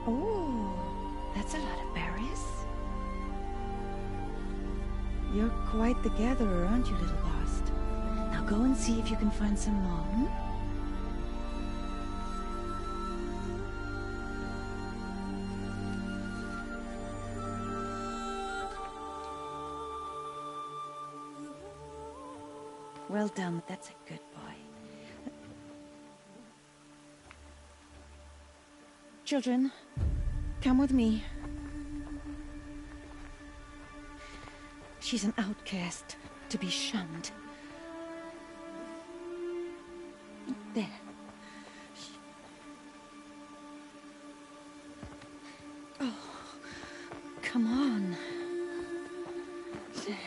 Oh, that's a lot of berries. You're quite the gatherer, aren't you, little Bast? Now go and see if you can find some more, hmm? Well done, that's a good boy. Children, come with me. She's an outcast, to be shunned. There. Oh, come on. There.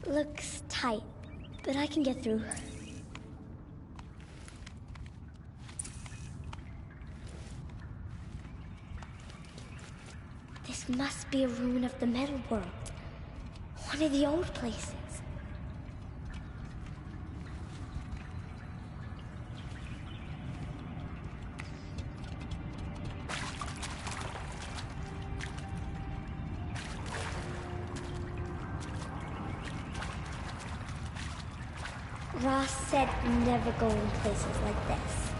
Looks tight, but I can get through. This must be a ruin of the metal world. One of the old places. Ross said never go in places like this.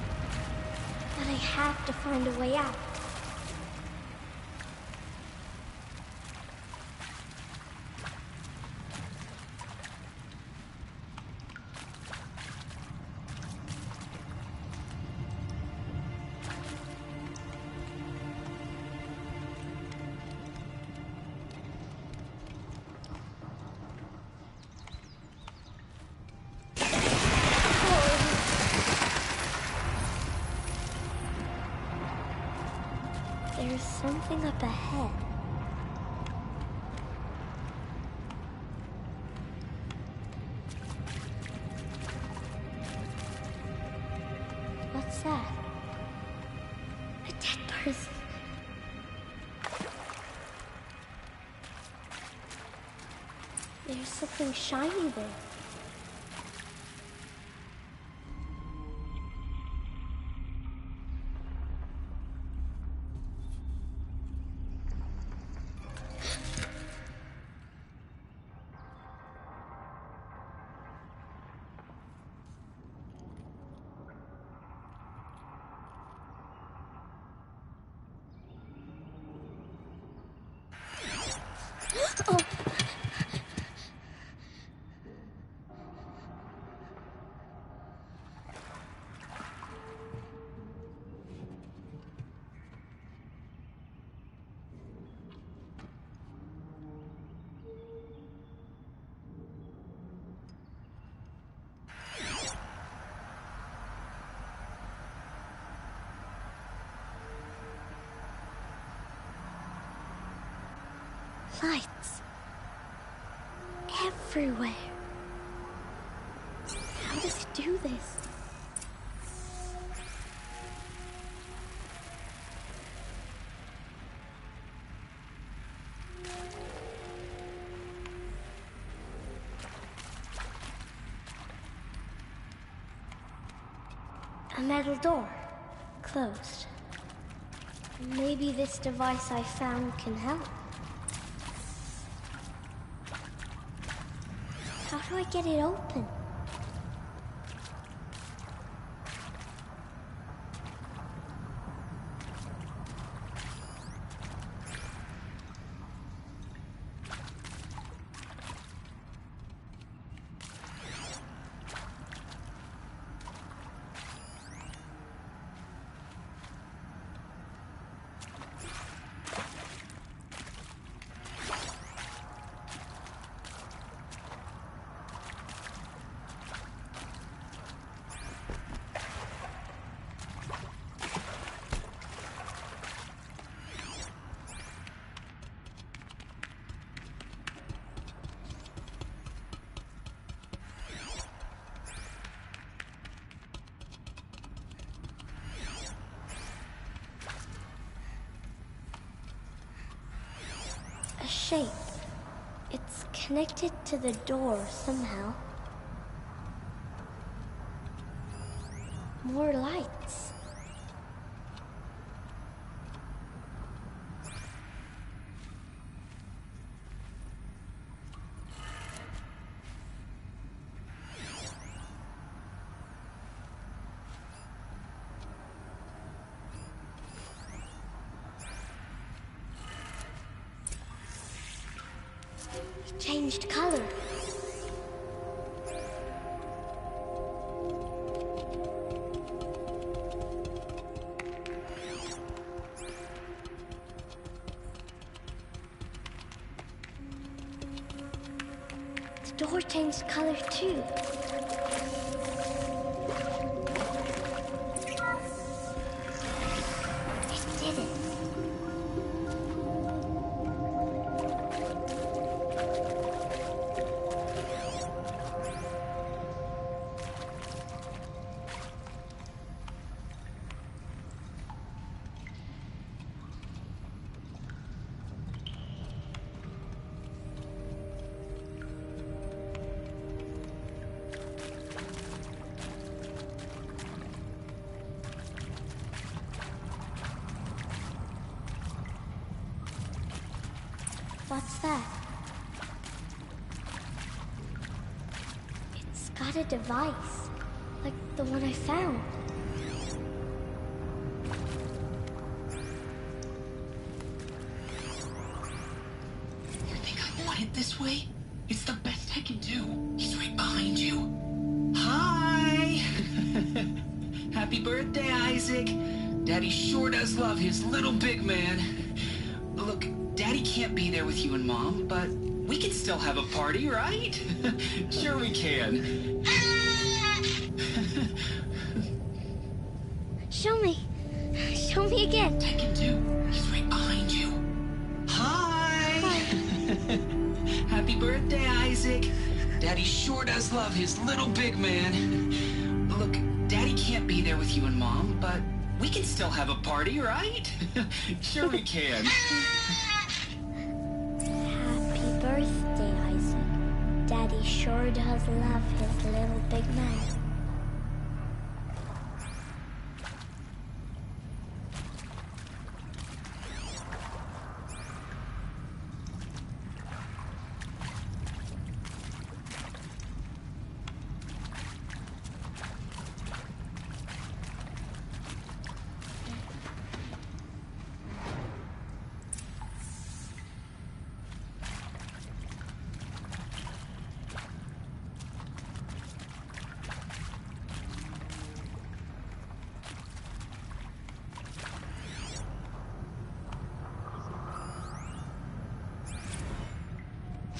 But I have to find a way out. There's something up ahead. What's that? A dead person. There's something shiny there. Oh. Lights. Everywhere. How does it do this? A metal door. Closed. Maybe this device I found can help. How do I get it open? shape. It's connected to the door somehow. More lights. It changed color. The door changed color too. It did it. What's that? It's got a device, like the one I found. You think I want it this way? It's the best I can do. He's right behind you. Hi! Happy birthday, Isaac. Daddy sure does love his little big man. Look, Daddy can't be there with you and Mom, but we can still have a party, right? Sure we can. Show me. Show me again. I can do. He's right behind you. Hi! Happy birthday, Isaac. Daddy sure does love his little big man. Look, Daddy can't be there with you and Mom, but we can still have a party, right? Sure we can. Happy birthday, Isaac. Daddy sure does love his little big man.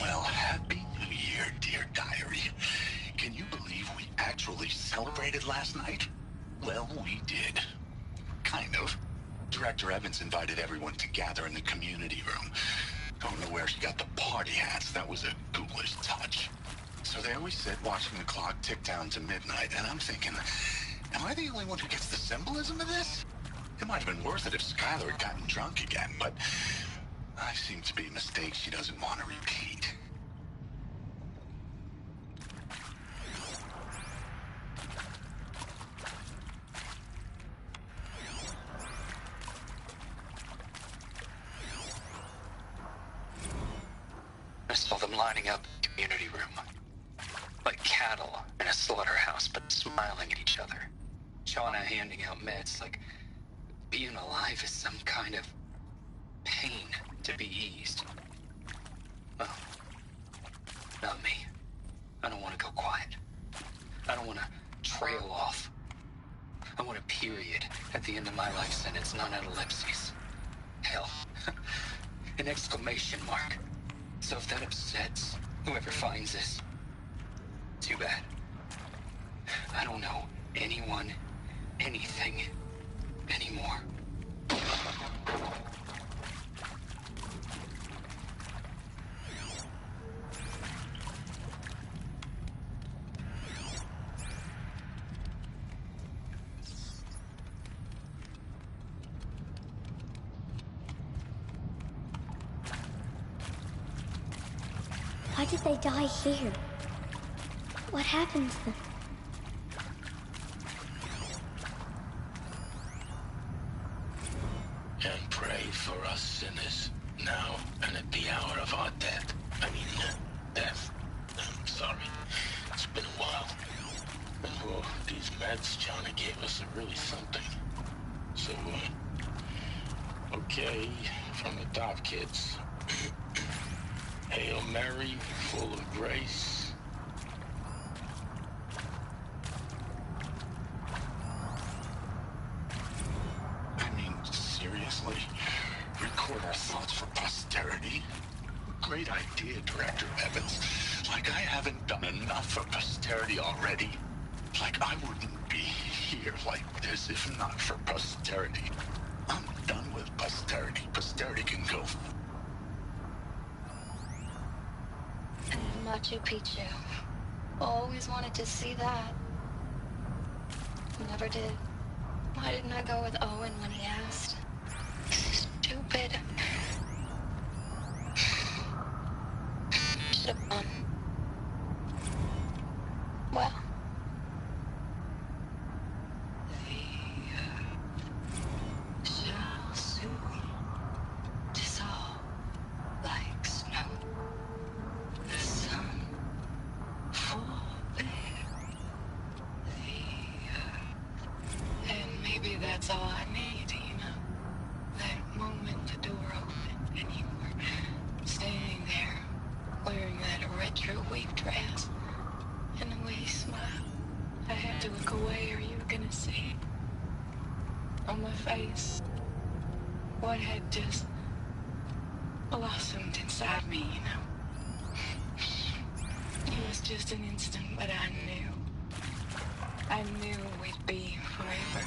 Well, happy New Year, dear diary. Can you believe we actually celebrated last night? Well, we did. Kind of. Director Evans invited everyone to gather in the community room. Don't know where she got the party hats. That was a ghoulish touch. So there we sit, watching the clock tick down to midnight, and I'm thinking, am I the only one who gets the symbolism of this? It might have been worth it if Skylar had gotten drunk again, but I seem to be a mistake she doesn't want to repeat. I saw them lining up in the community room. Like cattle in a slaughterhouse, but smiling at each other. Shauna handing out meds like being alive is some kind of pain to be eased. Well, not me. I don't want to go quiet. I don't want to trail off. I want a period at the end of my life sentence, not an ellipses. Hell, an exclamation mark. So if that upsets whoever finds this, too bad. I don't know anyone, anything, anymore. did they die here? What happened to them? And pray for us sinners, now and at the hour of our death. Death. I'm sorry. It's been a while. And these meds Johnny gave us are really something. So, okay, from the top, kids. Hail Mary, full of grace. I mean, seriously? Record our thoughts for posterity? Great idea, Director Evans. Like I haven't done enough for posterity already. Like I wouldn't be here like this if not for posterity. I'm done with posterity. Posterity can go. Machu Picchu. Always wanted to see that. Never did. Why didn't I go with Owen when he asked? Stupid. Should have gone. Well. They shall soon dissolve like snow. The sun forbid and maybe that's all I need, you know? That moment the door opened and you were standing there wearing that retro weave dress and the way you smiled. I had to look away or you were gonna see on my face what had just blossomed inside me, you know? It was just an instant, but I knew we'd be forever.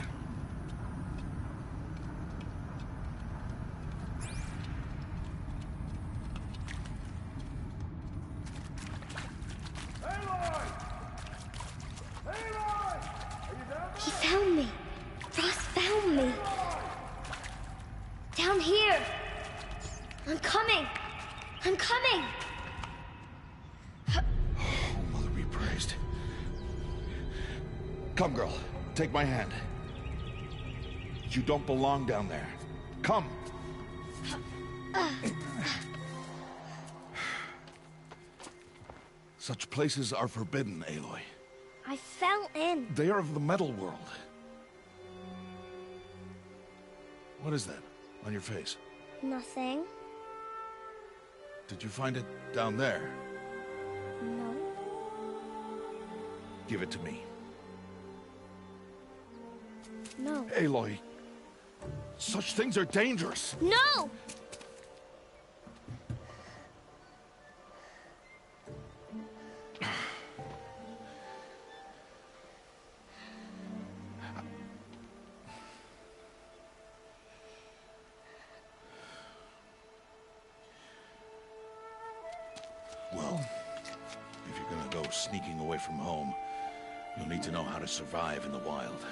He found me. Ross found me. Down here. I'm coming. I'm coming. Oh, Mother be praised. Come, girl. Take my hand. You don't belong down there. Come. Such places are forbidden, Aloy. I fell in. They are of the metal world. What is that on your face? Nothing. Did you find it down there? No. Give it to me. No. Aloy, such things are dangerous. No! Well, if you're gonna go sneaking away from home, you'll need to know how to survive in the wild.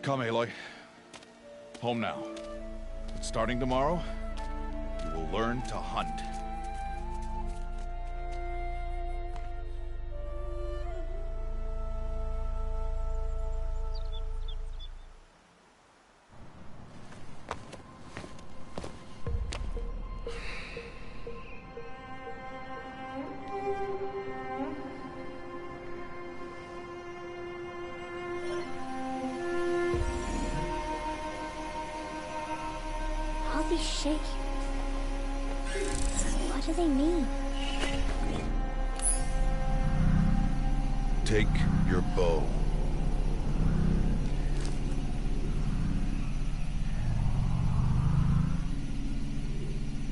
Come, Aloy. Home now. But starting tomorrow, you will learn to hunt. All these shapes. What do they mean? Take your bow.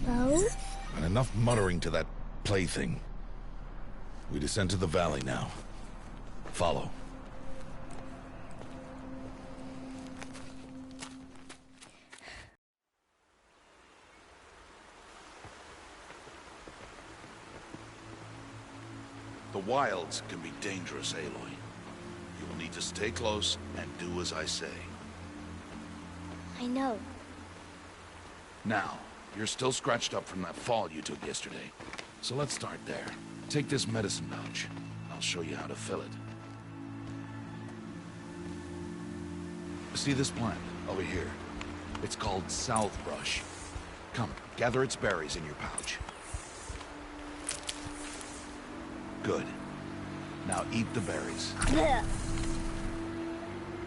Bow? And enough muttering to that plaything. We descend to the valley now. Follow. The wilds can be dangerous, Aloy. You will need to stay close and do as I say. I know. Now, you're still scratched up from that fall you took yesterday. So let's start there. Take this medicine pouch. I'll show you how to fill it. See this plant over here? It's called southbrush. Come, gather its berries in your pouch. Good. Now eat the berries. Blech.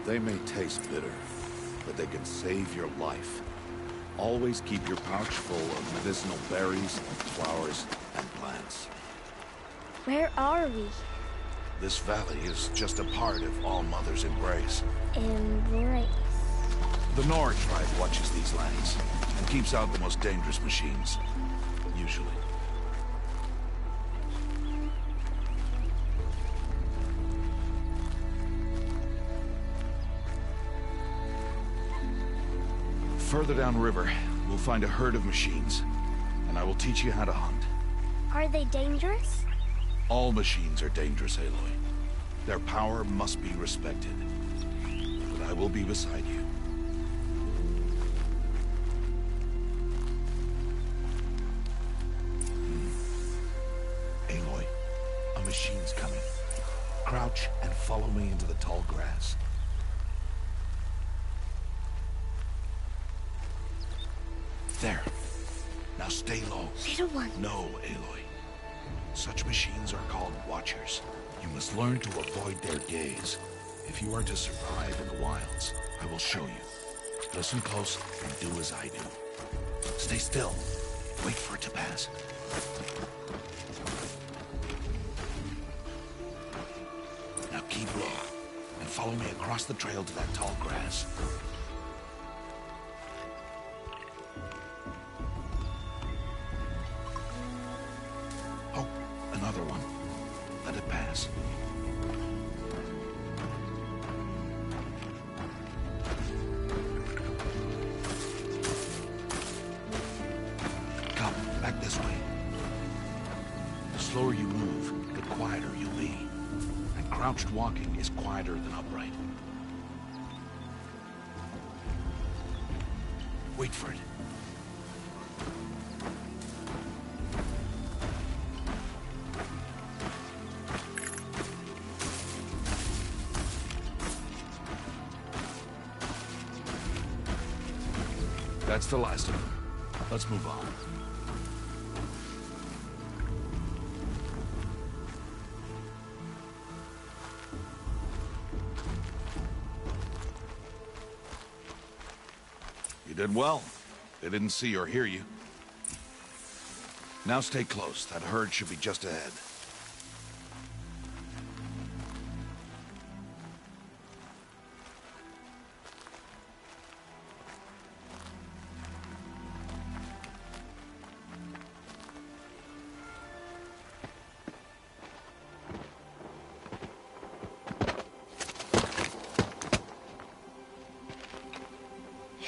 They may taste bitter, but they can save your life. Always keep your pouch full of medicinal berries, flowers, and plants. Where are we? This valley is just a part of All Mother's embrace. Embrace. The Nora tribe watches these lands and keeps out the most dangerous machines. Usually. Further downriver, we'll find a herd of machines, and I will teach you how to hunt. Are they dangerous? All machines are dangerous, Aloy. Their power must be respected. But I will be beside you. Aloy, a machine's coming. Crouch and follow me into the tall grass. There. Now stay low. Little one. No, Aloy. Such machines are called Watchers. You must learn to avoid their gaze. If you are to survive in the wilds, I will show you. Listen close and do as I do. Stay still. Wait for it to pass. Now keep low and follow me across the trail to that tall grass. Oh, another one. Let it pass. Come, back this way. The slower you move, the quieter you'll be. And crouched walking is quieter than upright. Wait for it. That's the last of them. Let's move on. You did well. They didn't see or hear you. Now stay close. That herd should be just ahead.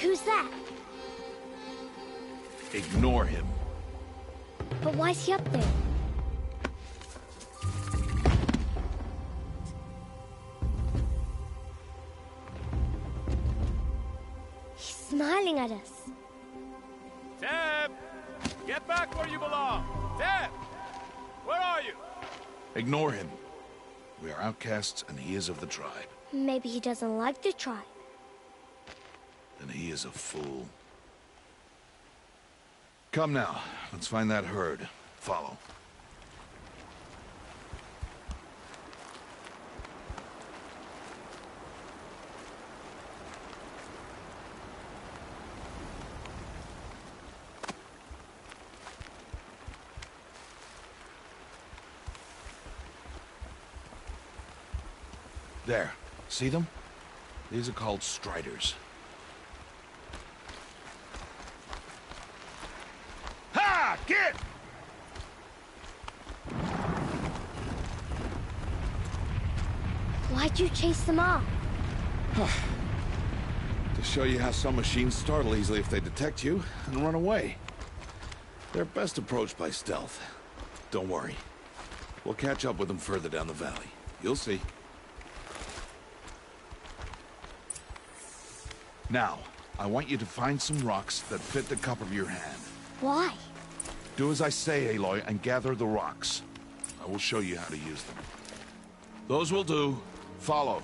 Who's that? Ignore him. But why's he up there? He's smiling at us. Teb! Get back where you belong! Teb! Where are you? Ignore him. We are outcasts, and he is of the tribe. Maybe he doesn't like the tribe. Then he is a fool. Come now. Let's find that herd. Follow. There. See them? These are called striders. Ha! Get! Why'd you chase them off? To show you how some machines startle easily if they detect you and run away. They're best approached by stealth. Don't worry. We'll catch up with them further down the valley. You'll see. Now, I want you to find some rocks that fit the cup of your hand. Why? Do as I say, Aloy, and gather the rocks. I will show you how to use them. Those will do. Follow.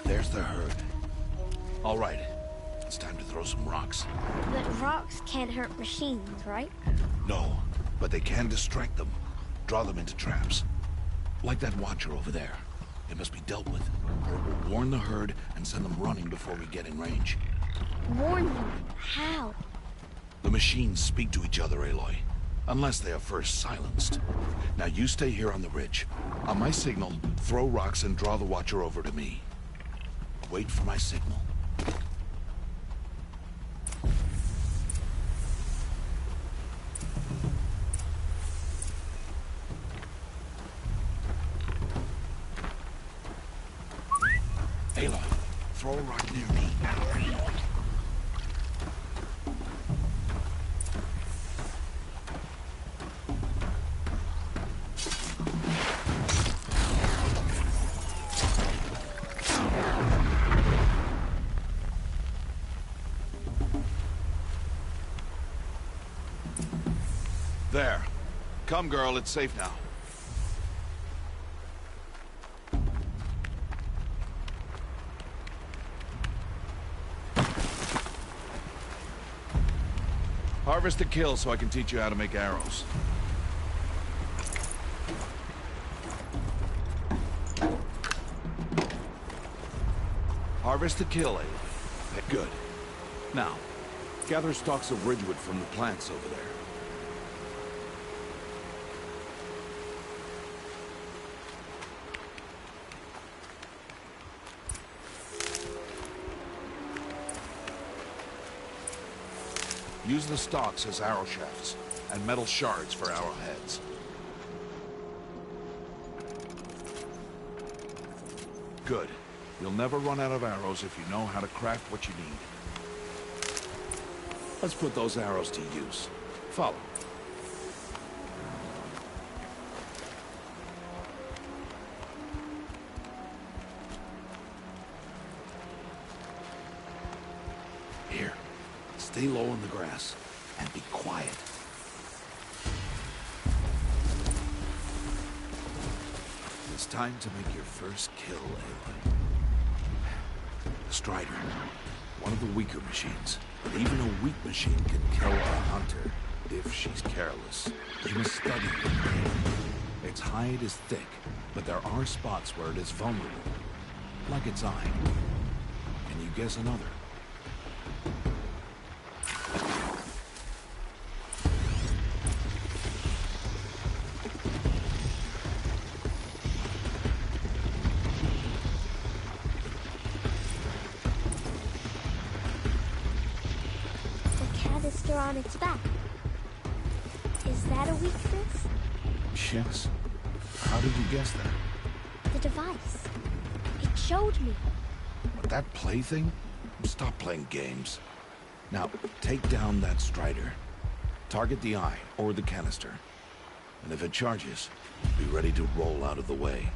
There's the herd. All right. It's time to throw some rocks. But rocks can't hurt machines, right? No, but they can distract them. Draw them into traps. Like that watcher over there. It must be dealt with, or it will warn the herd and send them running before we get in range. Warn them? How? The machines speak to each other, Aloy. Unless they are first silenced. Now you stay here on the ridge. On my signal, throw rocks and draw the watcher over to me. Wait for my signal. Aloy, throw a rock near me. There. Come, girl, it's safe now. Harvest the kill so I can teach you how to make arrows. Harvest the kill, Aloy. Good. Now, gather stalks of ridgewood from the plants over there. Use the stalks as arrow shafts, and metal shards for arrowheads. Good. You'll never run out of arrows if you know how to craft what you need. Let's put those arrows to use. Follow. Here. Stay low in the grass, and be quiet. It's time to make your first kill, Aloy. The Strider, one of the weaker machines. But even a weak machine can kill a hunter if she's careless. You must study it. Its hide is thick, but there are spots where it is vulnerable, like its eye. Can you guess another? On its back. Is that a weakness? Yes. How did you guess that? The device. It showed me. But that plaything? Stop playing games. Now, take down that Strider. Target the eye, or the canister. And if it charges, be ready to roll out of the way.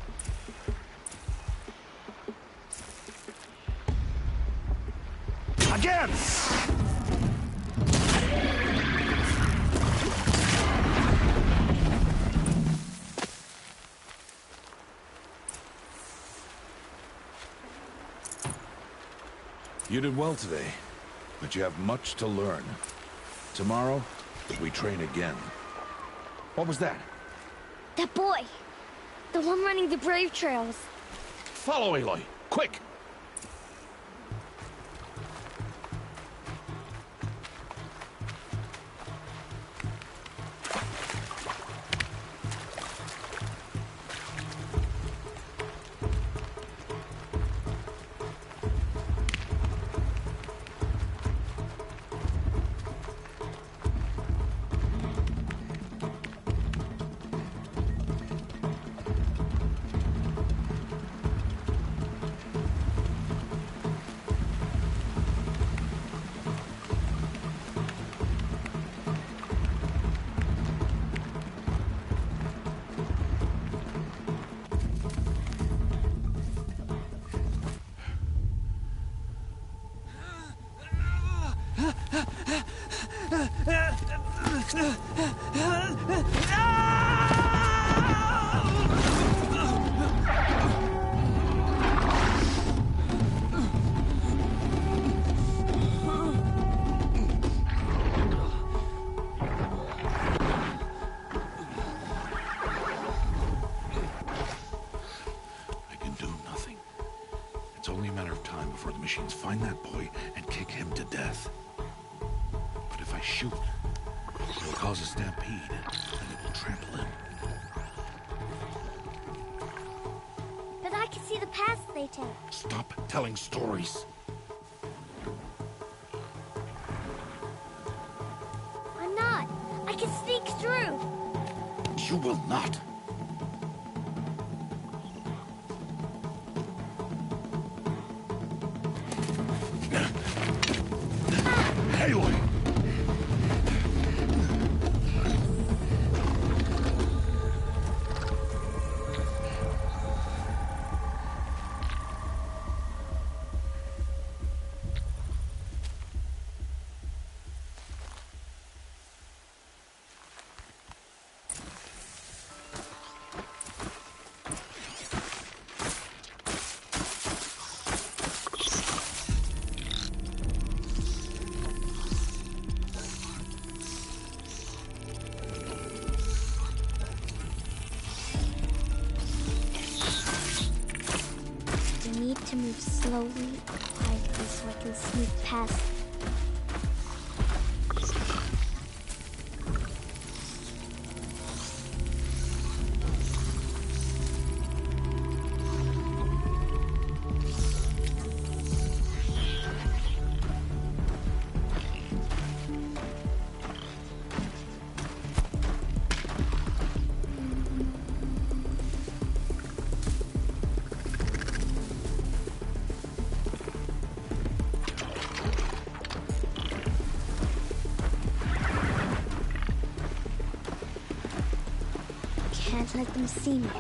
Again! You did well today, but you have much to learn. Tomorrow, we train again. What was that? That boy! The one running the brave trails. Follow, Aloy! Quick! machines find that boy and kick him to death. But if I shoot, it'll cause a stampede, and it will trample him. But I can see the paths they take. Stop telling stories. I'm not. I can sneak through. You will not. Aloy! To move slowly, quietly, so I can sneak past. Can't let them see me.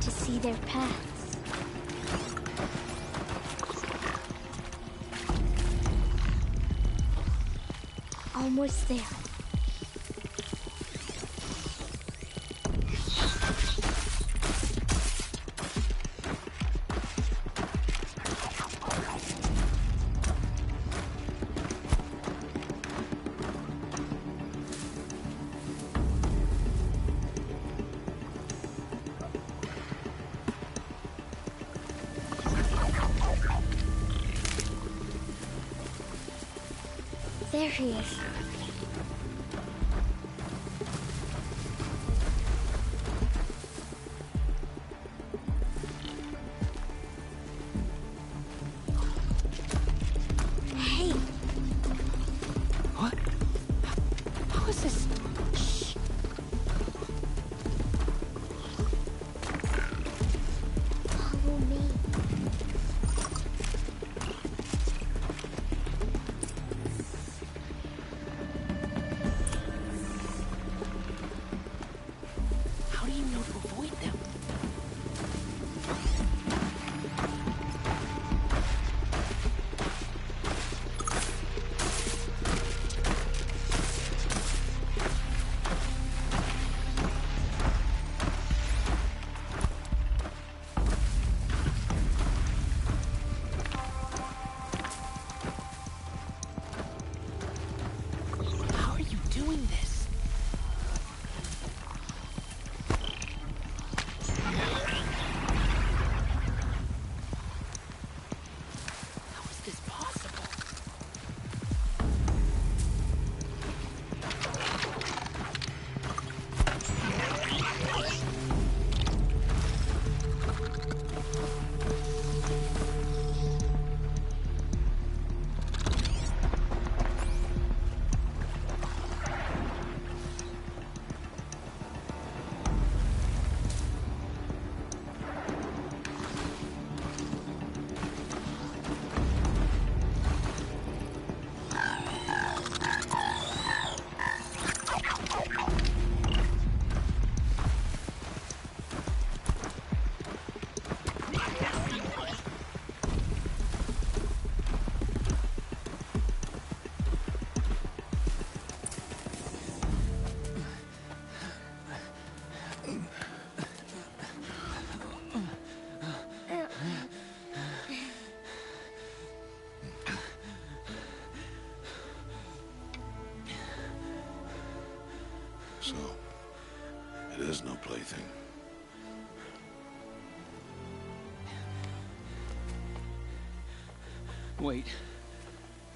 To see their paths. Almost there. There he is. Hey! What? How is this? Shh. Follow me. How do you know to avoid them? Wait.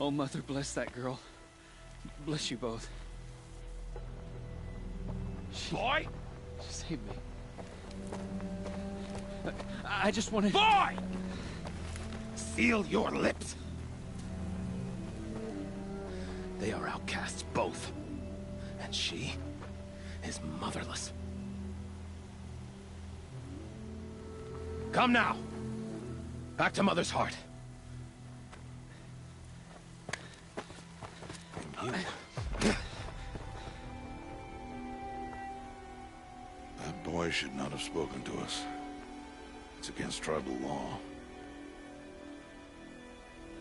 Oh, Mother, bless that girl. Bless you both. Boy! She saved me. I just wanted... Boy! Seal your lips. They are outcasts, both. And she is motherless. Come now. Back to Mother's heart. That boy should not have spoken to us. It's against tribal law.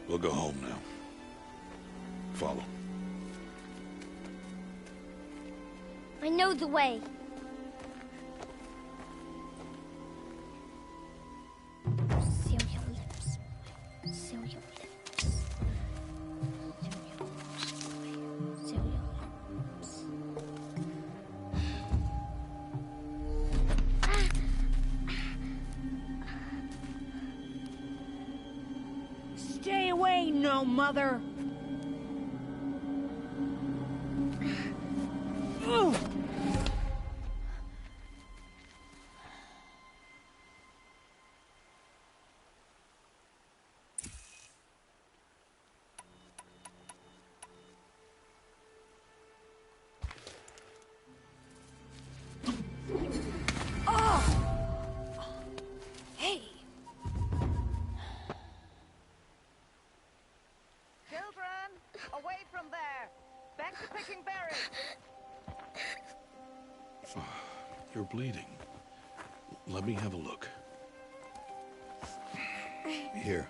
We'll go home now. Follow. I know the way. Seal your lips. Seal your lips. Seal your lips. Stay away, no mother. Away from there! Back to picking berries! You're bleeding. Let me have a look. Here,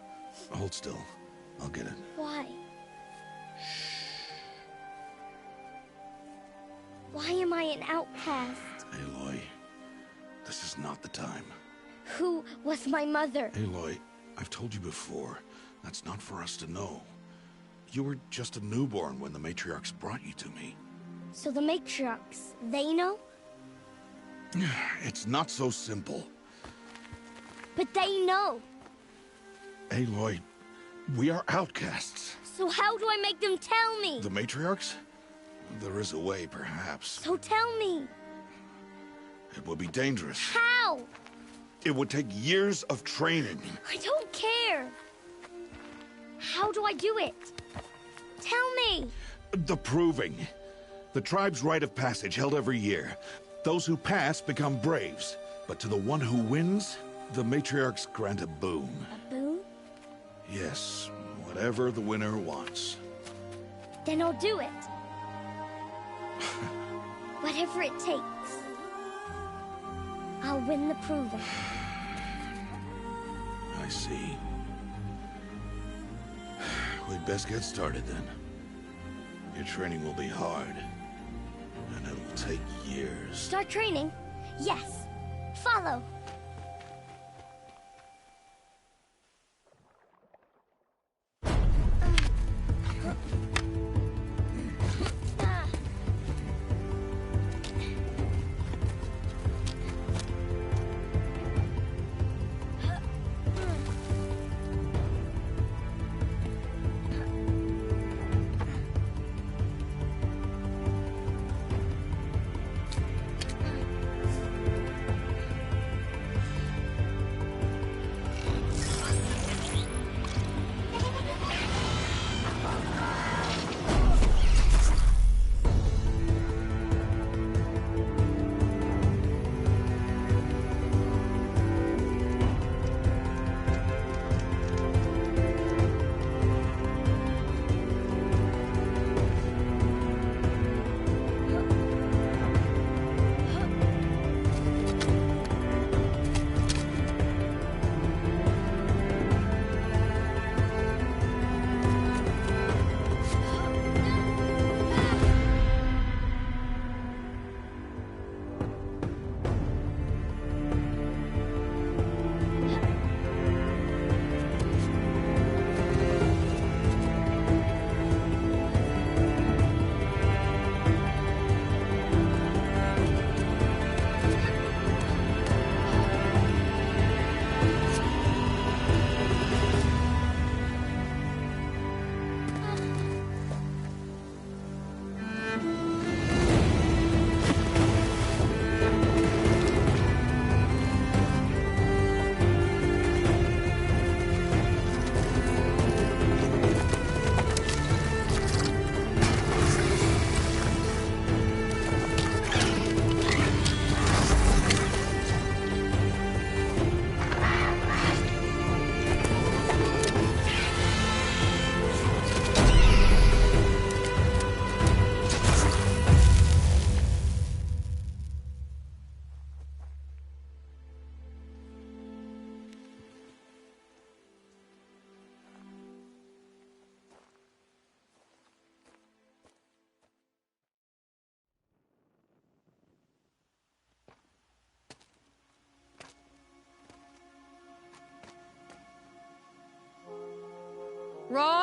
hold still. I'll get it. Why? Why am I an outcast? Aloy, this is not the time. Who was my mother? Aloy, I've told you before, that's not for us to know. You were just a newborn when the matriarchs brought you to me. So the matriarchs, they know? It's not so simple. But they know. Aloy, we are outcasts. So how do I make them tell me? The matriarchs? There is a way, perhaps. So tell me. It would be dangerous. How? It would take years of training. I don't care. How do I do it? Tell me! The proving. The tribe's rite of passage held every year. Those who pass become braves. But to the one who wins, the matriarchs grant a boon. A boon? Yes, whatever the winner wants. Then I'll do it. Whatever it takes. I'll win the proving. I see. We'd best get started then. Your training will be hard, and it'll take years. Start training? Yes. Follow.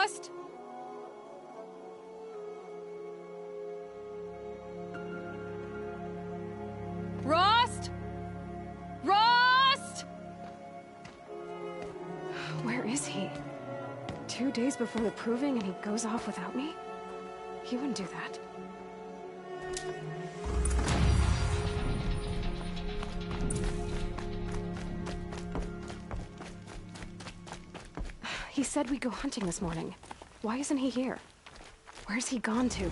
Rost? Rost? Rost? Where is he? 2 days before the proving and he goes off without me? He wouldn't do that. He said we'd go hunting this morning. Why isn't he here? Where's he gone to?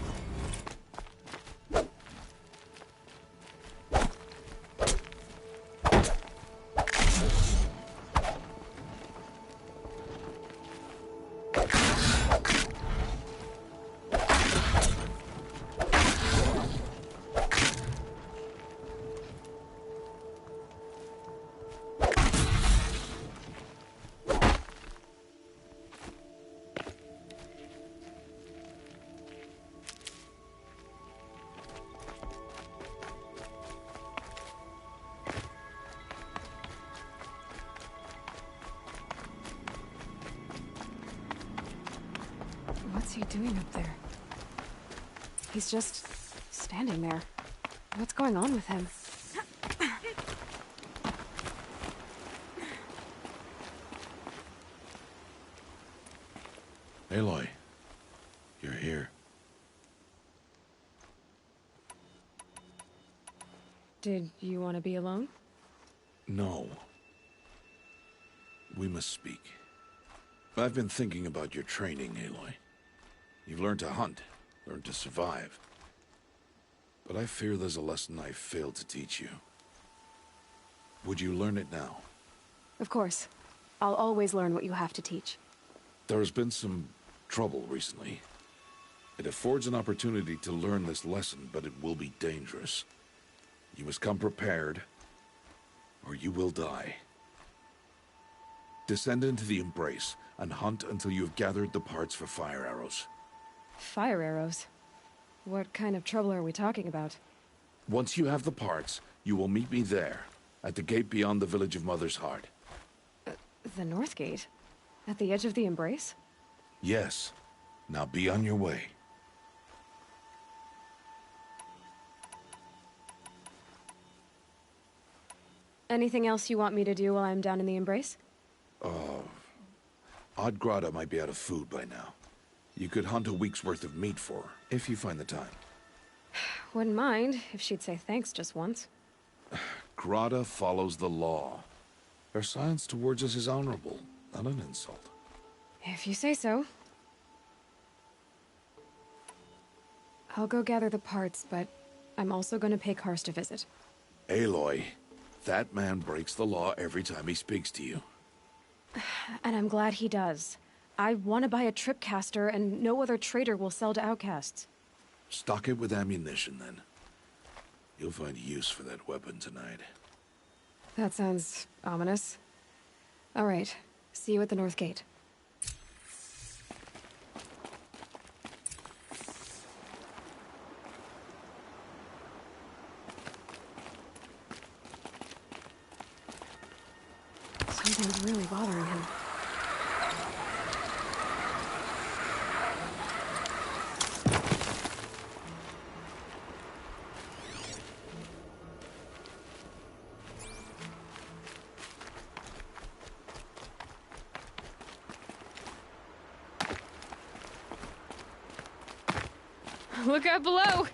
What's he doing up there? He's just standing there. What's going on with him? Aloy, you're here. Did you want to be alone? No. We must speak. I've been thinking about your training, Aloy. You've learned to hunt, learned to survive. But I fear there's a lesson I failed to teach you. Would you learn it now? Of course. I'll always learn what you have to teach. There has been some trouble recently. It affords an opportunity to learn this lesson, but it will be dangerous. You must come prepared, or you will die. Descend into the Embrace, and hunt until you have gathered the parts for fire arrows. Fire arrows? What kind of trouble are we talking about? Once you have the parts, you will meet me there, at the gate beyond the village of Mother's Heart. The North Gate? At the edge of the Embrace? Yes. Now be on your way. Anything else you want me to do while I'm down in the Embrace? Odgrada might be out of food by now. You could hunt a week's worth of meat for her, if you find the time. Wouldn't mind if she'd say thanks just once. Grada follows the law. Her silence towards us is honorable, not an insult. If you say so. I'll go gather the parts, but I'm also going to pay Karst a visit. Aloy, that man breaks the law every time he speaks to you. And I'm glad he does. I want to buy a tripcaster, and no other trader will sell to outcasts. Stock it with ammunition, then. You'll find use for that weapon tonight. That sounds ominous. All right. See you at the North Gate. Something's really bothering him. Look out below!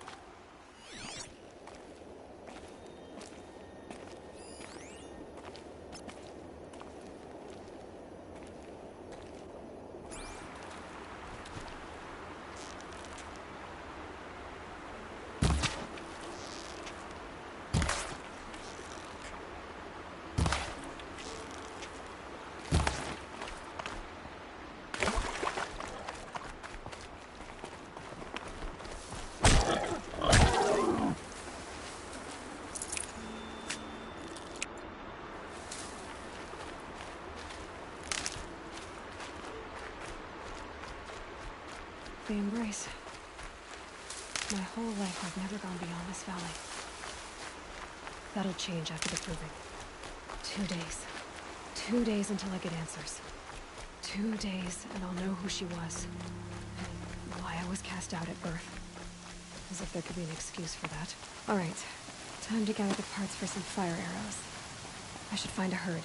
The Embrace. My whole life I've never gone beyond this valley. That'll change after the proving. 2 days. 2 days until I get answers. 2 days, and I'll know who she was. And why I was cast out at birth. As if there could be an excuse for that. Alright, time to gather the parts for some fire arrows. I should find a herd.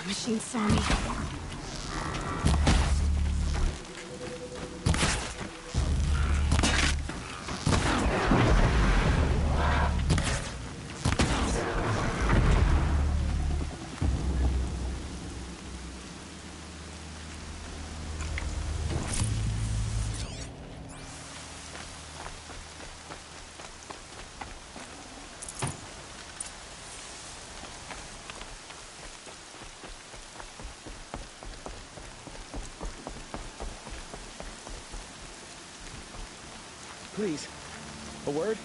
Machine saw me. Please, a word?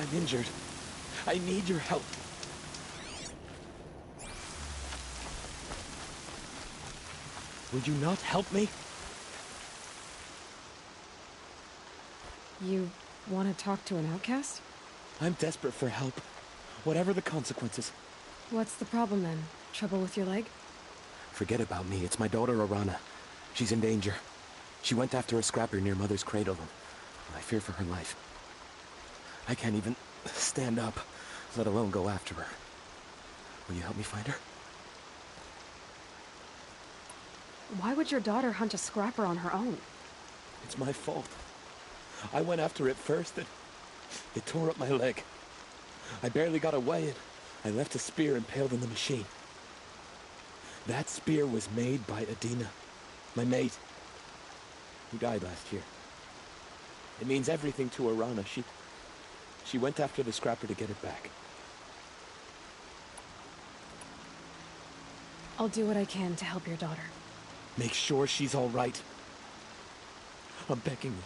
I'm injured. I need your help. Would you not help me? You want to talk to an outcast? I'm desperate for help, whatever the consequences. What's the problem then? Trouble with your leg? Forget about me. It's my daughter, Arana. She's in danger. She went after a scrapper near Mother's cradle, and I fear for her life. I can't even stand up, let alone go after her. Will you help me find her? Why would your daughter hunt a scrapper on her own? It's my fault. I went after it first, and it tore up my leg. I barely got away, and I left a spear impaled in the machine. That spear was made by Adina, my mate, who died last year. It means everything to Arana. She went after the scrapper to get it back. I'll do what I can to help your daughter. Make sure she's all right. I'm begging you.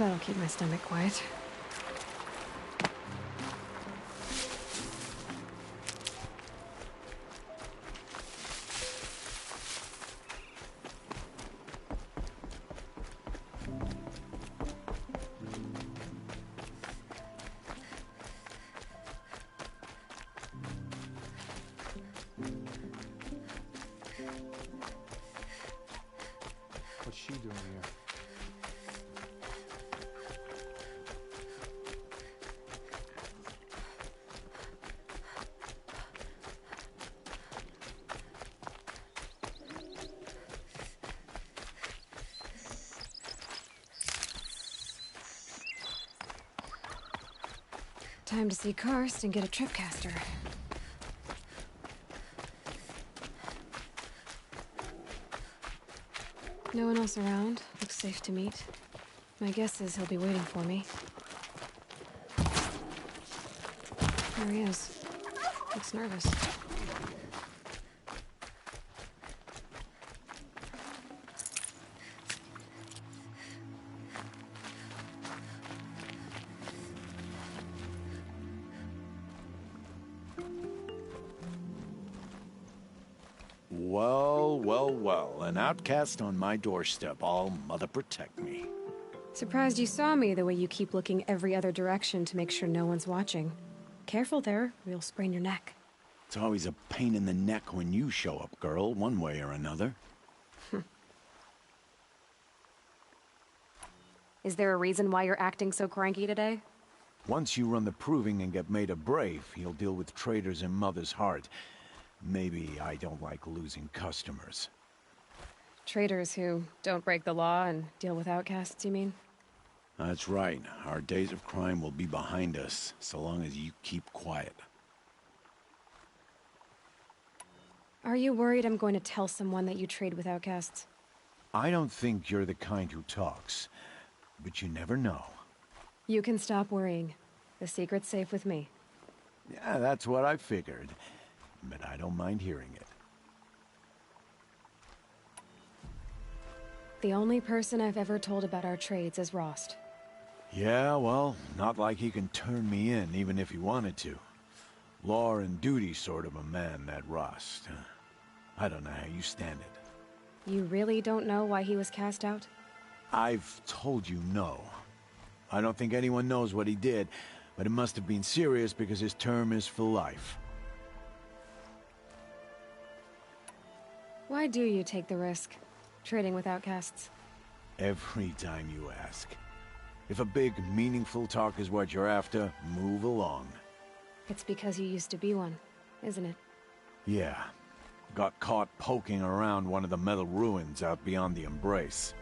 That'll keep my stomach quiet. What's she doing here? Time to see Karst and get a tripcaster. No one else around. Looks safe to meet. My guess is he'll be waiting for me. There he is. Looks nervous. Well, well, well. An outcast on my doorstep. All mother protect me. Surprised you saw me the way you keep looking every other direction to make sure no one's watching. Careful there, or you'll sprain your neck. It's always a pain in the neck when you show up, girl, one way or another. Is there a reason why you're acting so cranky today? Once you run the proving and get made a brave, you'll deal with traitors in Mother's Heart. Maybe I don't like losing customers. Traitors who don't break the law and deal with outcasts, you mean? That's right. Our days of crime will be behind us, so long as you keep quiet. Are you worried I'm going to tell someone that you trade with outcasts? I don't think you're the kind who talks, but you never know. You can stop worrying. The secret's safe with me. Yeah, that's what I figured. But I don't mind hearing it. The only person I've ever told about our trades is Rost. Yeah, well, not like he can turn me in, even if he wanted to. Law and duty sort of a man, that Rost. I don't know how you stand it. You really don't know why he was cast out? I've told you no. I don't think anyone knows what he did, but it must have been serious because his term is for life. Why do you take the risk, trading with outcasts? Every time you ask. If a big, meaningful talk is what you're after, move along. It's because you used to be one, isn't it? Yeah. Got caught poking around one of the metal ruins out beyond the Embrace.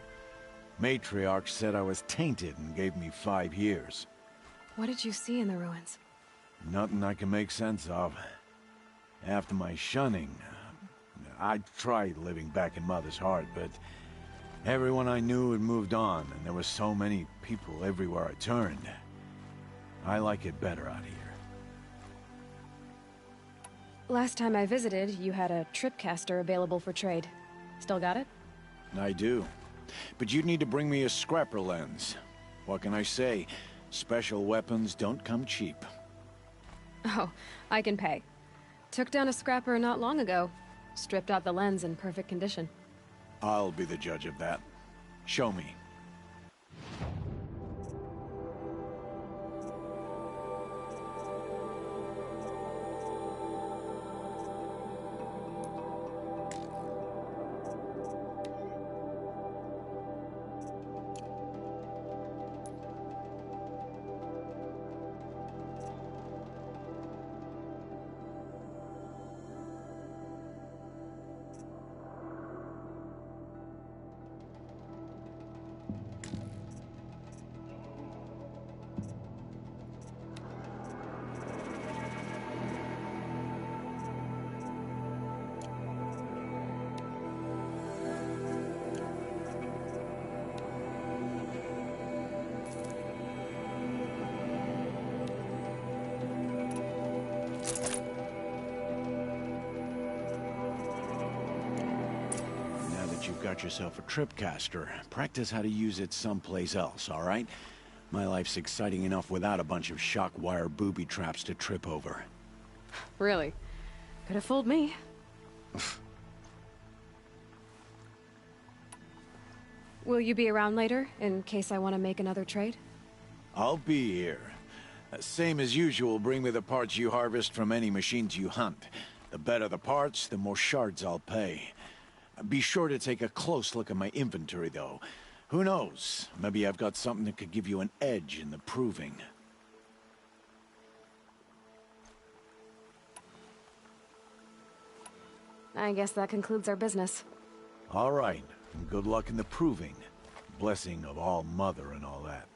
Matriarch said I was tainted and gave me 5 years. What did you see in the ruins? Nothing I can make sense of. After my shunning, I tried living back in Mother's Heart, but everyone I knew had moved on, and there were so many people everywhere I turned. I like it better out here. Last time I visited, you had a tripcaster available for trade. Still got it? I do. But you'd need to bring me a scrapper lens. What can I say? Special weapons don't come cheap. Oh, I can pay. Took down a scrapper not long ago. Stripped out the lens in perfect condition. I'll be the judge of that. Show me. you've got yourself a tripcaster, practice how to use it someplace else, all right? My life's exciting enough without a bunch of shock wire booby traps to trip over. Really? Could have fooled me. Will you be around later, in case I want to make another trade? I'll be here. Same as usual, bring me the parts you harvest from any machines you hunt. The better the parts, the more shards I'll pay. Be sure to take a close look at my inventory, though. Who knows? Maybe I've got something that could give you an edge in the proving. I guess that concludes our business. All right. Good luck in the proving. Blessing of All Mother and all that.